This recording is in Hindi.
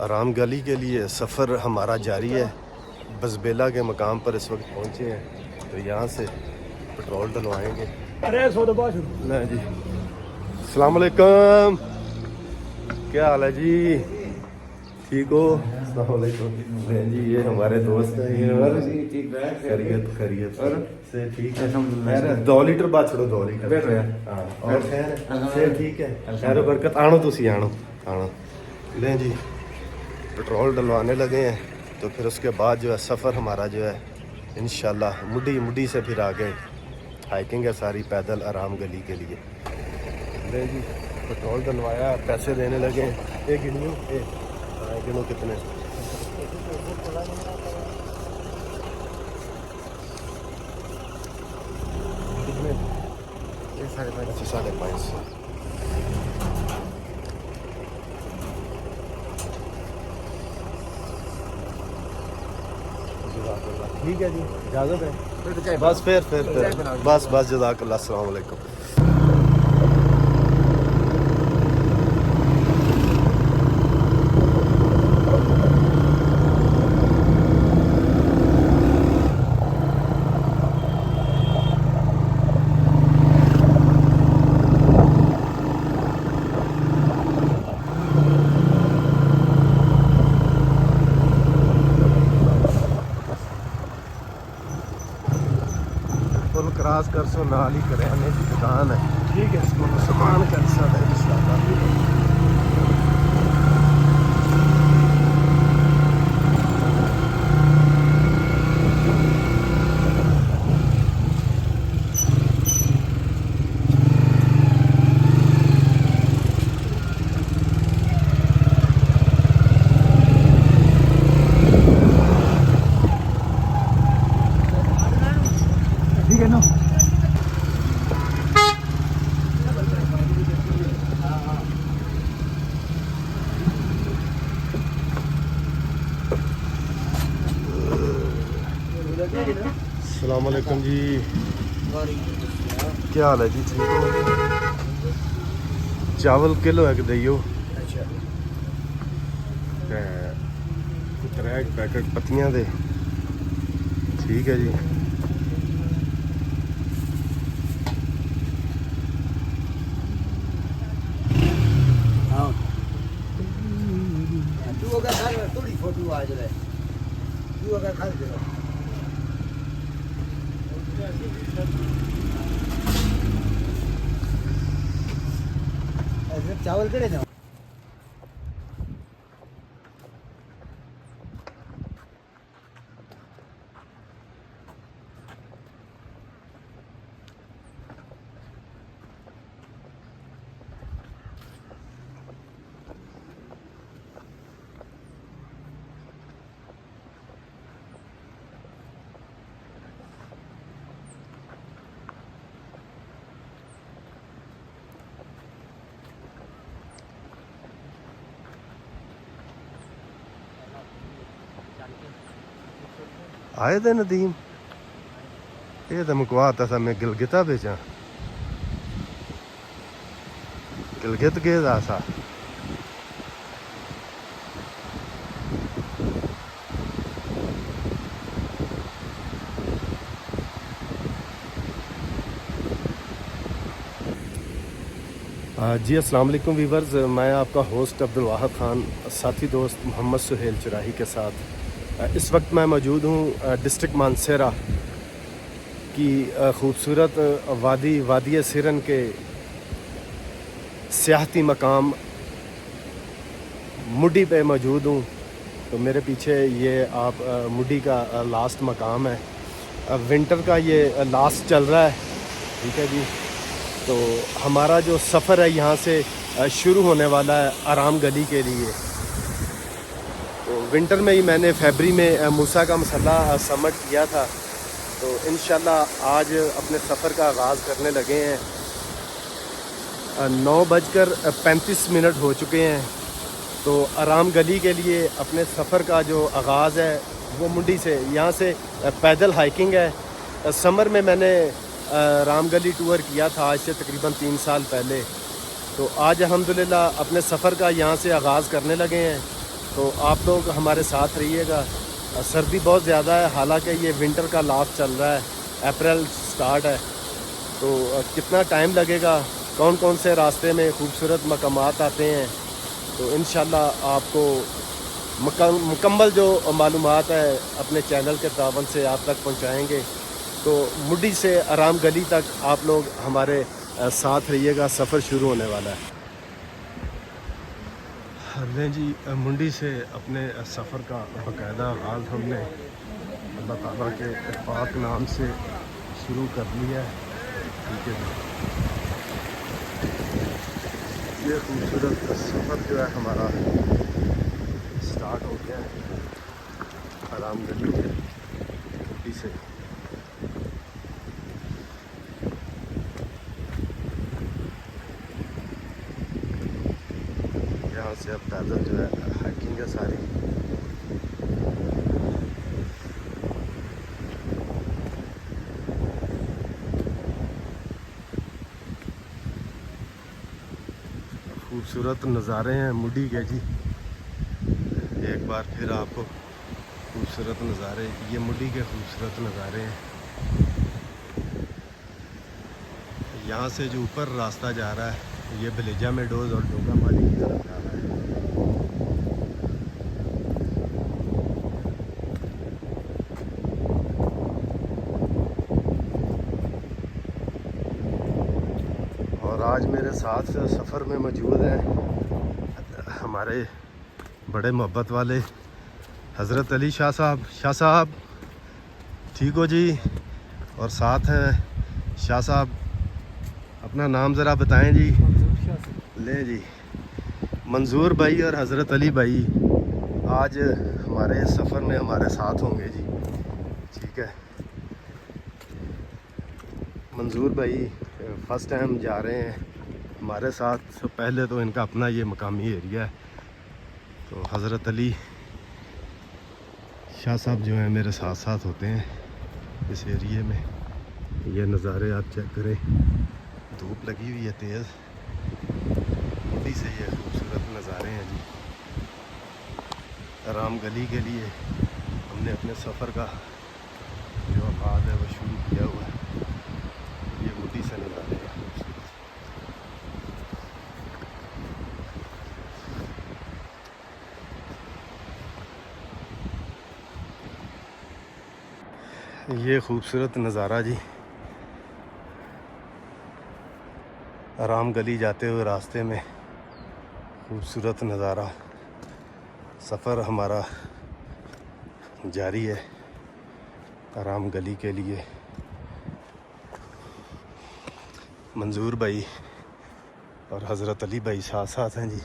आराम गली के लिए सफ़र हमारा जारी है। बसबेला के मकाम पर इस वक्त पहुँचे हैं, तो यहाँ से पेट्रोल डलवाएंगे। नहीं जी, अस्सलाम वालेकुम, क्या हाल है जी? ठीक हो? अस्सलाम वालेकुम। नहीं जी, ये हमारे दोस्त हैं। ये खैरियत खैरियत से ठीक है। 2 लीटर बाद छोड़ो, 2 लीटर। हाँ, और खैर से ठीक है। खैर बरकत आनो, तुसी आनो आनो। लें जी, पेट्रोल डलवाने लगे हैं, तो फिर उसके बाद जो है सफ़र हमारा जो है इंशाल्लाह मुड्डी से फिर आगे हाइकिंग है सारी पैदल आराम गली के लिए। लें जी, पेट्रोल डलवाया, पैसे देने लगे हैं। एक गिनो गिनो कितने? कितने? 550। ठीक है जी, इजाज़त है। बस फिर बस जज़ाकल्लाह, अस्सलाम वालेकुम। पुल क्रॉस कर सो नाल ही करियाने की दुकान है। ठीक है, इसको सामान कर सकते हैं इंशाल्लाह। ठीक है ना। अस्सलाम वालेकुम जी, क्या हाल है जी? ठीक हो? चावल किलो है कि दइयो? अच्छा, 3 पैकेट पत्तियां दे। ठीक है जी। हाँ तू अगर खा थोड़ी फोटो आ जाए, तू अगर खा दे चावल केड़े जाओ। आए थे नदीम, ये तो मुकवाता था मैं गिलगिता बेचा, गिलगित गए सा। जी अस्सलाम वालेकुम वीवर्स, मैं आपका होस्ट अब्दुल वाहिद ख़ान, साथी दोस्त मोहम्मद सुहेल चुराही के साथ इस वक्त मैं मौजूद हूँ डिस्ट्रिक्ट मानसेरा की ख़ूबसूरत वादी सिरन के सियाहती मकाम मुड्डी पे मौजूद हूँ। तो मेरे पीछे ये आप मुड्डी का लास्ट मकाम है। विंटर का ये लास्ट चल रहा है, ठीक है जी। तो हमारा जो सफ़र है यहाँ से शुरू होने वाला है आराम गली के लिए। तो विंटर में ही मैंने फरवरी में मूसा का मसल्ला सबमिट किया था। तो इंशाल्लाह आज अपने सफ़र का आगाज़ करने लगे हैं। 9:35 हो चुके हैं। तो आराम गली के लिए अपने सफ़र का जो आगाज़ है वो मुंडी से, यहाँ से पैदल हाइकिंग है। समर में मैंने रामगली टूर किया था आज से तकरीबन 3 साल पहले। तो आज अल्हम्दुलिल्लाह अपने सफ़र का यहाँ से आगाज़ करने लगे हैं। तो आप लोग हमारे साथ रहिएगा। सर्दी बहुत ज़्यादा है, हालांकि ये विंटर का लास्ट चल रहा है, अप्रैल स्टार्ट है। तो कितना टाइम लगेगा, कौन कौन से रास्ते में खूबसूरत मकामात आते हैं, तो इंशाल्लाह आपको मुकम्मल जो मालूमात है अपने चैनल के तावन से आप तक पहुंचाएंगे। तो मुड्डी से आराम गली तक आप लोग हमारे साथ रहिएगा, सफ़र शुरू होने वाला है। लें जी, मुंडी से अपने सफ़र का बाकायदा आगाज़ हमने अल्लाह ताला के पाक नाम से शुरू कर लिया है। ठीक है जी, ये खूबसूरत सफ़र जो है हमारा स्टार्ट हो गया है आराम गली से, मुंडी से। यहाँ से अब पैदल जो है हाइकिंग है सारी। खूबसूरत नज़ारे हैं मुंडी के जी, एक बार फिर आपको खूबसूरत नज़ारे, ये मुंडी के खूबसूरत नज़ारे हैं। यहाँ से जो ऊपर रास्ता जा रहा है ये भलेजा मेडोज़ और डोगा माली की तरफ जा रहा है। और आज मेरे साथ सफ़र में मौजूद हैं हमारे बड़े मोहब्बत वाले हज़रत अली शाह साहब। शाह साहब ठीक हो जी? और साथ हैं शाह साहब, अपना नाम ज़रा बताएं जी। ले जी, मंजूर भाई और हज़रत अली भाई आज हमारे सफ़र में हमारे साथ होंगे जी। ठीक है, मंजूर भाई फ़र्स्ट टाइम जा रहे हैं हमारे साथ। पहले तो इनका अपना ये मकामी एरिया है, तो हज़रत अली शाह साहब जो हैं मेरे साथ साथ होते हैं इस एरिए में। ये नज़ारे आप चेक करें, धूप लगी हुई है तेज़, मुंडी से ये खूबसूरत नज़ारे हैं जी। आराम गली के लिए हमने अपने सफ़र का जो आगाज़ है वो शुरू किया हुआ है। ये मुंडी से नज़ारे हैं खूबसूरत। ये खूबसूरत नज़ारा जी, आराम गली जाते हुए रास्ते में खूबसूरत नज़ारा। सफ़र हमारा जारी है आराम गली के लिए। मंजूर भाई और हज़रत अली भाई साथ साथ हैं जी।